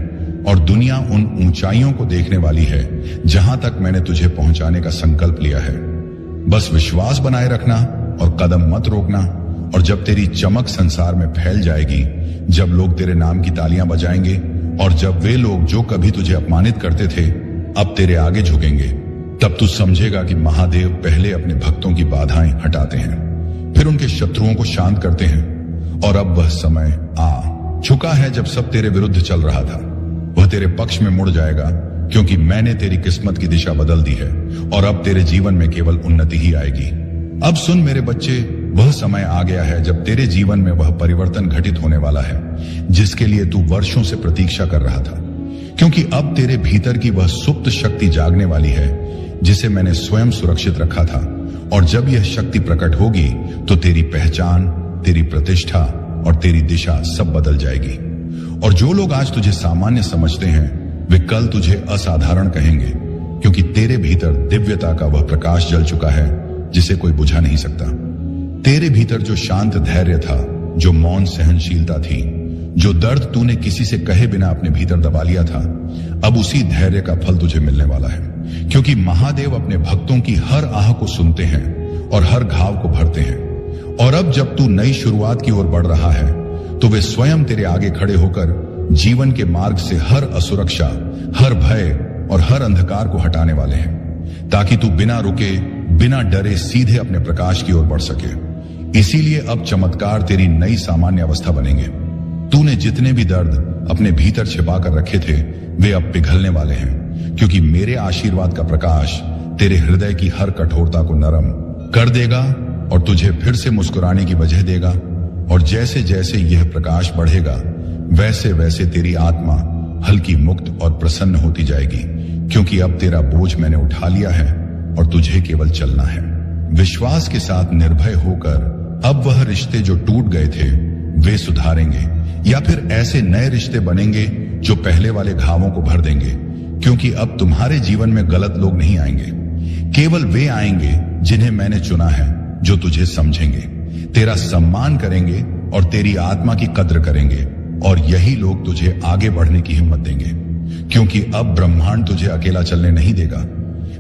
और दुनिया उन ऊंचाइयों को देखने वाली है जहां तक मैंने तुझे पहुंचाने का संकल्प लिया है। बस विश्वास बनाए रखना और कदम मत रोकना। और जब तेरी चमक संसार में फैल जाएगी, जब लोग तेरे नाम की तालियां बजाएंगे और जब वे लोग जो कभी तुझे अपमानित करते थे अब तेरे आगे झुकेंगे, तब तू समझेगा कि महादेव पहले अपने भक्तों की बाधाएं हटाते हैं, फिर उनके शत्रुओं को शांत करते हैं। और अब वह समय आ चुका है जब सब तेरे विरुद्ध चल रहा था वह तेरे पक्ष में मुड़ जाएगा, क्योंकि मैंने तेरी किस्मत की दिशा बदल दी है और अब तेरे जीवन में केवल उन्नति ही आएगी। अब सुन मेरे बच्चे, वह समय आ गया है जब तेरे जीवन में वह परिवर्तन घटित होने वाला है जिसके लिए तू वर्षों से प्रतीक्षा कर रहा था, क्योंकि अब तेरे भीतर की वह सुप्त शक्ति जागने वाली है जिसे मैंने स्वयं सुरक्षित रखा था। और जब यह शक्ति प्रकट होगी तो तेरी पहचान, तेरी प्रतिष्ठा और तेरी दिशा सब बदल जाएगी। और जो लोग आज तुझे सामान्य समझते हैं वे कल तुझे असाधारण कहेंगे, क्योंकि तेरे भीतर दिव्यता का वह प्रकाश जल चुका है जिसे कोई बुझा नहीं सकता। तेरे भीतर जो शांत धैर्य था, जो मौन सहनशीलता थी, जो दर्द तूने किसी से कहे बिना अपने भीतर दबा लिया था, अब उसी धैर्य का फल तुझे मिलने वाला है, क्योंकि महादेव अपने भक्तों की हर आह को सुनते हैं और हर घाव को भरते हैं। और अब जब तू नई शुरुआत की ओर बढ़ रहा है तो वे स्वयं तेरे आगे खड़े होकर जीवन के मार्ग से हर असुरक्षा, हर भय और हर अंधकार को हटाने वाले हैं, ताकि तू बिना रुके, बिना डरे सीधे अपने प्रकाश की ओर बढ़ सके। इसीलिए अब चमत्कार तेरी नई सामान्य अवस्था बनेंगे। तूने जितने भी दर्द अपने भीतर छिपा कर रखे थे वे अब पिघलने वाले हैं, क्योंकि मेरे आशीर्वाद का प्रकाश तेरे हृदय की हर कठोरता को नरम कर देगा और तुझे फिर से मुस्कुराने की वजह देगा। और जैसे जैसे यह प्रकाश बढ़ेगा वैसे वैसे तेरी आत्मा हल्की, मुक्त और प्रसन्न होती जाएगी, क्योंकि अब तेरा बोझ मैंने उठा लिया है और तुझे केवल चलना है। विश्वास के साथ निर्भय होकर अब वह रिश्ते जो टूट गए थे वे सुधारेंगे, या फिर ऐसे नए रिश्ते बनेंगे जो पहले वाले घावों को भर देंगे, क्योंकि अब तुम्हारे जीवन में गलत लोग नहीं आएंगे। केवल वे आएंगे जिन्हें मैंने चुना है, जो तुझे समझेंगे, तेरा सम्मान करेंगे और तेरी आत्मा की कद्र करेंगे। और यही लोग तुझे आगे बढ़ने की हिम्मत देंगे, क्योंकि अब ब्रह्मांड तुझे अकेला चलने नहीं देगा।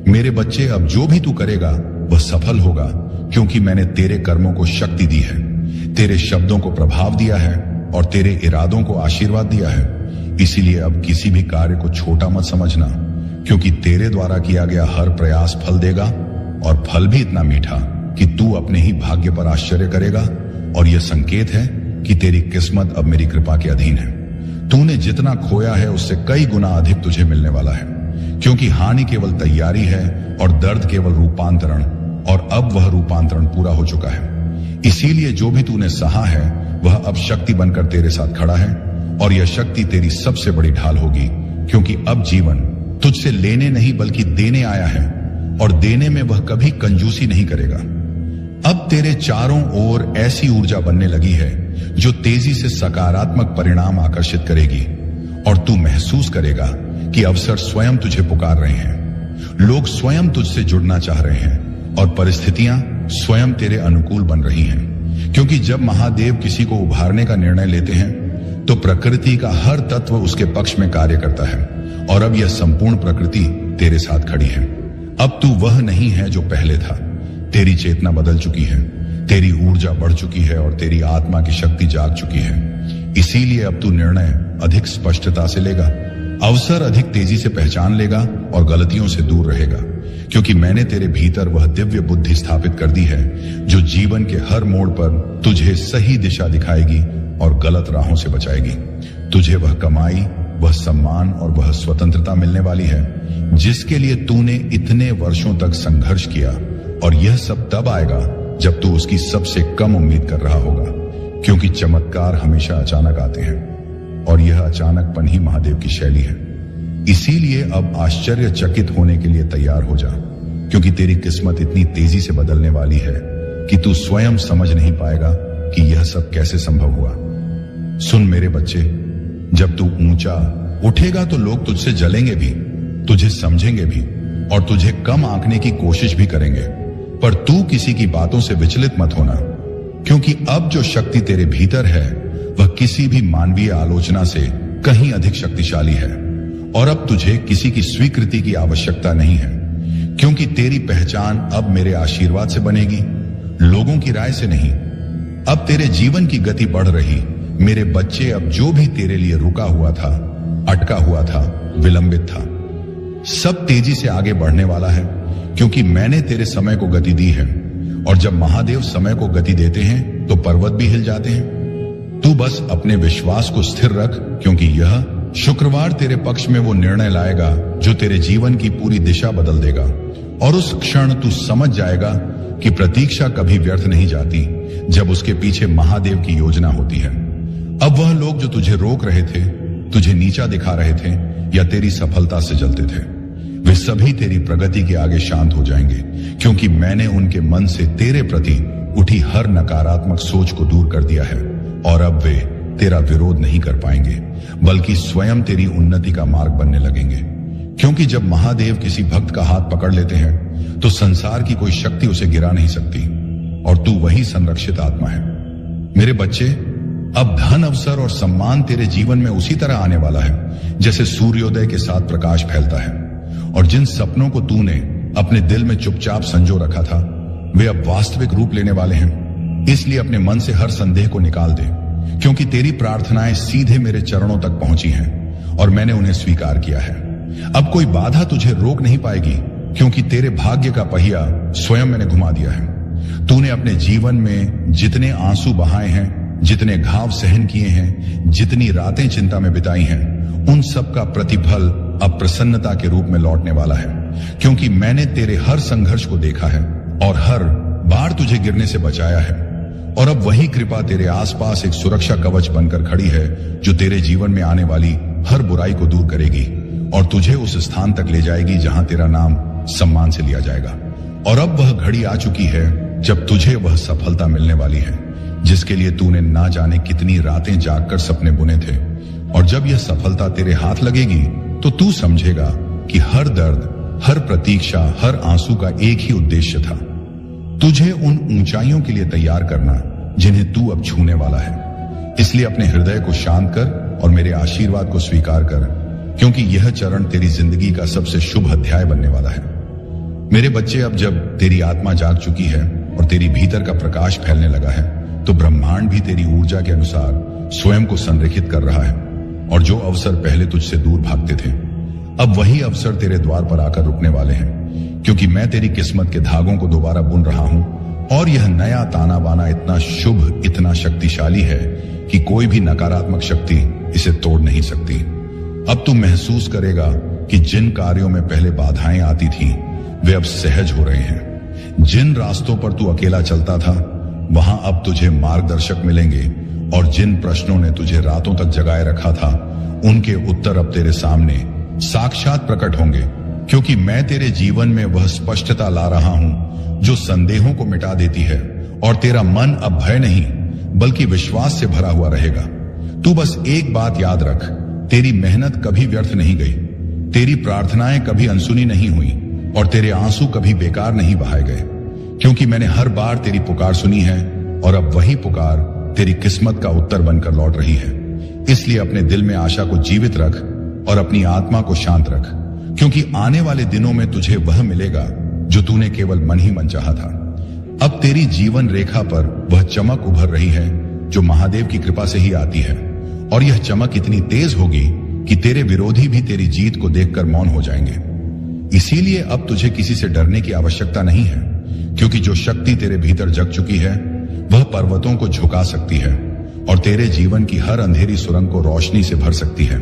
मेरे बच्चे, अब जो भी तू करेगा वह सफल होगा, क्योंकि मैंने तेरे कर्मों को शक्ति दी है, तेरे शब्दों को प्रभाव दिया है और तेरे इरादों को आशीर्वाद दिया है। इसीलिए अब किसी भी कार्य को छोटा मत समझना, क्योंकि तेरे द्वारा किया गया हर प्रयास फल देगा, और फल भी इतना मीठा कि तू अपने ही भाग्य पर आश्चर्य करेगा। और यह संकेत है कि तेरी किस्मत अब मेरी कृपा के अधीन है। तूने जितना खोया है उससे कई गुना अधिक तुझे मिलने वाला है, क्योंकि हानि केवल तैयारी है और दर्द केवल रूपांतरण, और अब वह रूपांतरण पूरा हो चुका है। इसीलिए जो भी तूने सहा है वह अब शक्ति बनकर तेरे साथ खड़ा है, और यह शक्ति तेरी सबसे बड़ी ढाल होगी, क्योंकि अब जीवन तुझसे लेने नहीं बल्कि देने आया है, और देने में वह कभी कंजूसी नहीं करेगा। अब तेरे चारों ओर ऐसी ऊर्जा बनने लगी है जो तेजी से सकारात्मक परिणाम आकर्षित करेगी, और तू महसूस करेगा कि अवसर स्वयं तुझे पुकार रहे हैं, लोग स्वयं तुझसे जुड़ना चाह रहे हैं, और परिस्थितियां स्वयं तेरे अनुकूल बन रही हैं। क्योंकि जब महादेव किसी को उभारने का निर्णय लेते हैं तो प्रकृति का हर तत्व उसके पक्ष में कार्य करता है, और अब यह संपूर्ण प्रकृति तेरे साथ खड़ी है। अब तू वह नहीं है जो पहले था। तेरी चेतना बदल चुकी है, तेरी ऊर्जा बढ़ चुकी है और तेरी आत्मा की शक्ति जाग चुकी है। इसीलिए अब तू निर्णय अधिक स्पष्टता से लेगा, अवसर अधिक तेजी से पहचान लेगा और गलतियों से दूर रहेगा, क्योंकि मैंने तेरे भीतर वह दिव्य बुद्धि स्थापित कर दी है जो जीवन के हर मोड़ पर तुझे सही दिशा दिखाएगी और गलत राहों से बचाएगी। तुझे वह कमाई, वह सम्मान और वह स्वतंत्रता मिलने वाली है, जिसके लिए तूने इतने वर्षों तक संघर्ष किया, और यह सब तब आएगा जब तू उसकी सबसे कम उम्मीद कर रहा होगा, क्योंकि चमत्कार हमेशा अचानक आते हैं और यह अचानकपन ही महादेव की शैली है। इसीलिए अब आश्चर्यचकित होने के लिए तैयार हो जा, क्योंकि तेरी किस्मत इतनी तेजी से बदलने वाली है कि तू स्वयं समझ नहीं पाएगा कि यह सब कैसे संभव हुआ। सुन मेरे बच्चे, जब तू ऊंचा उठेगा तो लोग तुझसे जलेंगे भी, तुझे समझेंगे भी और तुझे कम आंकने की कोशिश भी करेंगे, पर तू किसी की बातों से विचलित मत होना, क्योंकि अब जो शक्ति तेरे भीतर है वह किसी भी मानवीय आलोचना से कहीं अधिक शक्तिशाली है। और अब तुझे किसी की स्वीकृति की आवश्यकता नहीं है, क्योंकि तेरी पहचान अब मेरे आशीर्वाद से बनेगी, लोगों की राय से नहीं। अब तेरे जीवन की गति बढ़ रही मेरे बच्चे, अब जो भी तेरे लिए रुका हुआ था, अटका हुआ था, विलंबित था, सब तेजी से आगे बढ़ने वाला है, क्योंकि मैंने तेरे समय को गति दी है। और जब महादेव समय को गति देते हैं तो पर्वत भी हिल जाते हैं। तू बस अपने विश्वास को स्थिर रख, क्योंकि यह शुक्रवार तेरे पक्ष में वो निर्णय लाएगा जो तेरे जीवन की पूरी दिशा बदल देगा। और उस क्षण तू समझ जाएगा कि प्रतीक्षा कभी व्यर्थ नहीं जाती, जब उसके पीछे महादेव की योजना होती है। अब वह लोग जो तुझे रोक रहे थे, तुझे नीचा दिखा रहे थे या तेरी सफलता से जलते थे, वे सभी तेरी प्रगति के आगे शांत हो जाएंगे, क्योंकि मैंने उनके मन से तेरे प्रति उठी हर नकारात्मक सोच को दूर कर दिया है। और अब वे तेरा विरोध नहीं कर पाएंगे, बल्कि स्वयं तेरी उन्नति का मार्ग बनने लगेंगे। क्योंकि जब महादेव किसी भक्त का हाथ पकड़ लेते हैं तो संसार की कोई शक्ति उसे गिरा नहीं सकती, और तू वही संरक्षित आत्मा है। मेरे बच्चे, अब धन, अवसर और सम्मान तेरे जीवन में उसी तरह आने वाला है जैसे सूर्योदय के साथ प्रकाश फैलता है। और जिन सपनों को तूने अपने दिल में चुपचाप संजो रखा था, वे अब वास्तविक रूप लेने वाले हैं। इसलिए अपने मन से हर संदेह को निकाल दे, क्योंकि तेरी प्रार्थनाएं सीधे मेरे चरणों तक पहुंची हैं और मैंने उन्हें स्वीकार किया है। अब कोई बाधा तुझे रोक नहीं पाएगी, क्योंकि तेरे भाग्य का पहिया स्वयं मैंने घुमा दिया है। तूने अपने जीवन में जितने आंसू बहाए हैं, जितने घाव सहन किए हैं, जितनी रातें चिंता में बिताई हैं, उन सब का प्रतिफल अब प्रसन्नता के रूप में लौटने वाला है, क्योंकि मैंने तेरे हर संघर्ष को देखा है और हर बार तुझे गिरने से बचाया है। और अब वही कृपा तेरे आसपास एक सुरक्षा कवच बनकर खड़ी है, जो तेरे जीवन में आने वाली हर बुराई को दूर करेगी और तुझे उस स्थान तक ले जाएगी जहां तेरा नाम सम्मान से लिया जाएगा। और अब वह घड़ी आ चुकी है जब तुझे वह सफलता मिलने वाली है, जिसके लिए तूने ना जाने कितनी रातें जागकर सपने बुने थे। और जब यह सफलता तेरे हाथ लगेगी तो तू समझेगा कि हर दर्द, हर प्रतीक्षा, हर आंसू का एक ही उद्देश्य था, तुझे उन ऊंचाइयों के लिए तैयार करना जिन्हें तू अब छूने वाला है। इसलिए अपने हृदय को शांत कर और मेरे आशीर्वाद को स्वीकार कर, क्योंकि यह चरण तेरी जिंदगी का सबसे शुभ अध्याय बनने वाला है। मेरे बच्चे, अब जब तेरी आत्मा जाग चुकी है और तेरी भीतर का प्रकाश फैलने लगा है, तो ब्रह्मांड भी तेरी ऊर्जा के अनुसार स्वयं को संरेखित कर रहा है। और जो अवसर पहले तुझसे दूर भागते थे, अब वही अवसर तेरे द्वार पर आकर रुकने वाले हैं, क्योंकि मैं तेरी किस्मत के धागों को दोबारा बुन रहा हूं। और यह नया ताना बाना इतना शुभ, इतना शक्तिशाली है कि कोई भी नकारात्मक शक्ति इसे तोड़ नहीं सकती। अब तू महसूस करेगा कि जिन कार्यों में पहले बाधाएं आती थीं, वे अब सहज हो रहे हैं। जिन रास्तों पर तू अकेला चलता था, वहां अब तुझे मार्गदर्शक मिलेंगे। और जिन प्रश्नों ने तुझे रातों तक जगाए रखा था, उनके उत्तर अब तेरे सामने साक्षात प्रकट होंगे, क्योंकि मैं तेरे जीवन में वह स्पष्टता ला रहा हूं जो संदेहों को मिटा देती है। और तेरा मन अब भय नहीं बल्कि विश्वास से भरा हुआ रहेगा। तू बस एक बात याद रख, तेरी मेहनत कभी व्यर्थ नहीं गई, तेरी प्रार्थनाएं कभी अनसुनी नहीं हुई और तेरे आंसू कभी बेकार नहीं बहाए गए, क्योंकि मैंने हर बार तेरी पुकार सुनी है और अब वही पुकार तेरी किस्मत का उत्तर बनकर लौट रही है। इसलिए अपने दिल में आशा को जीवित रख और अपनी आत्मा को शांत रख, क्योंकि आने वाले दिनों में तुझे वह मिलेगा जो तूने केवल मन ही मन चाहा था। अब तेरी जीवन रेखा पर वह चमक उभर रही है जो महादेव की कृपा से ही आती है। और यह चमक इतनी तेज होगी कि तेरे विरोधी भी तेरी जीत को देखकर मौन हो जाएंगे। इसीलिए अब तुझे किसी से डरने की आवश्यकता नहीं है, क्योंकि जो शक्ति तेरे भीतर जग चुकी है वह पर्वतों को झुका सकती है और तेरे जीवन की हर अंधेरी सुरंग को रोशनी से भर सकती है।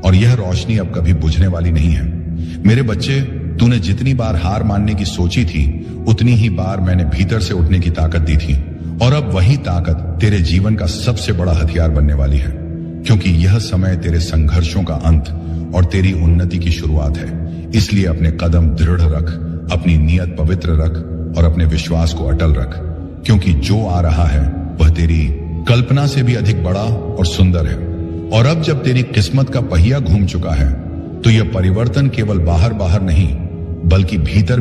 और यह रोशनी अब कभी बुझने वाली नहीं है, मेरे बच्चे, तूने जितनी बार हार मानने की सोची थी, उतनी ही बार मैंने भीतर से उठने की ताकत दी थी। और अब वही ताकत तेरे जीवन का सबसे बड़ा हथियार बनने वाली है, क्योंकि यह समय तेरे संघर्षों का अंत और तेरी उन्नति की शुरुआत है। इसलिए अपने कदम दृढ़ रख, अपनी नीयत पवित्र रख और अपने विश्वास को अटल रख, क्योंकि जो आ रहा है वह तेरी कल्पना से भी अधिक बड़ा और सुंदर है। और अब जब तेरी किस्मत का पहिया घूम चुका है, तो यह परिवर्तन केवल बाहर बाहर नहीं, बल्कि भीतर भी